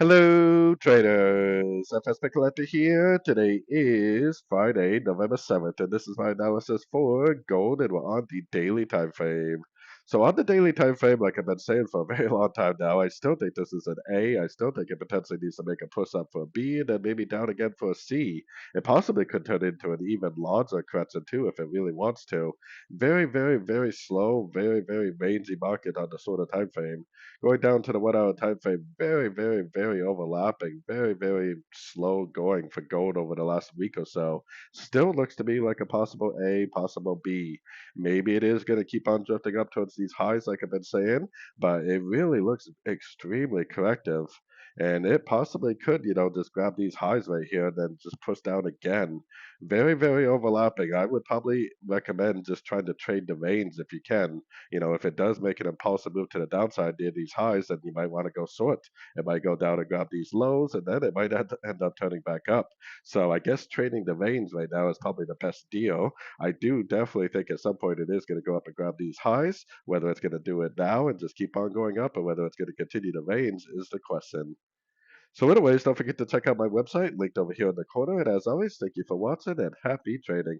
Hello, traders. FX Pip Collector here. Today is Friday, November 7th, and this is my analysis for gold, and we're on the daily time frame. So on the daily time frame, like I've been saying for a very long time now, I still think this is an A. I still think it potentially needs to make a push up for a B, and then maybe down again for a C. It possibly could turn into an even larger correction too if it really wants to. Very, very, very slow, very, very rangy market on the sort of time frame. Going down to the 1 hour time frame, very, very, very overlapping, very, very slow going for gold over the last week or so. Still looks to me like a possible A, possible B. Maybe it is going to keep on drifting up towards these highs, like I've been saying, but it really looks extremely corrective. And it possibly could, just grab these highs right here and then just push down again. Very, very overlapping. I would probably recommend just trying to trade the range if you can. If it does make an impulsive move to the downside near these highs, then you might want to go short. It might go down and grab these lows, and then it might end up turning back up. So I guess trading the range right now is probably the best deal. I do definitely think at some point it is going to go up and grab these highs. Whether it's going to do it now and just keep on going up, or whether it's going to continue to range is the question. So anyways, don't forget to check out my website linked over here in the corner. And as always, thank you for watching and happy trading.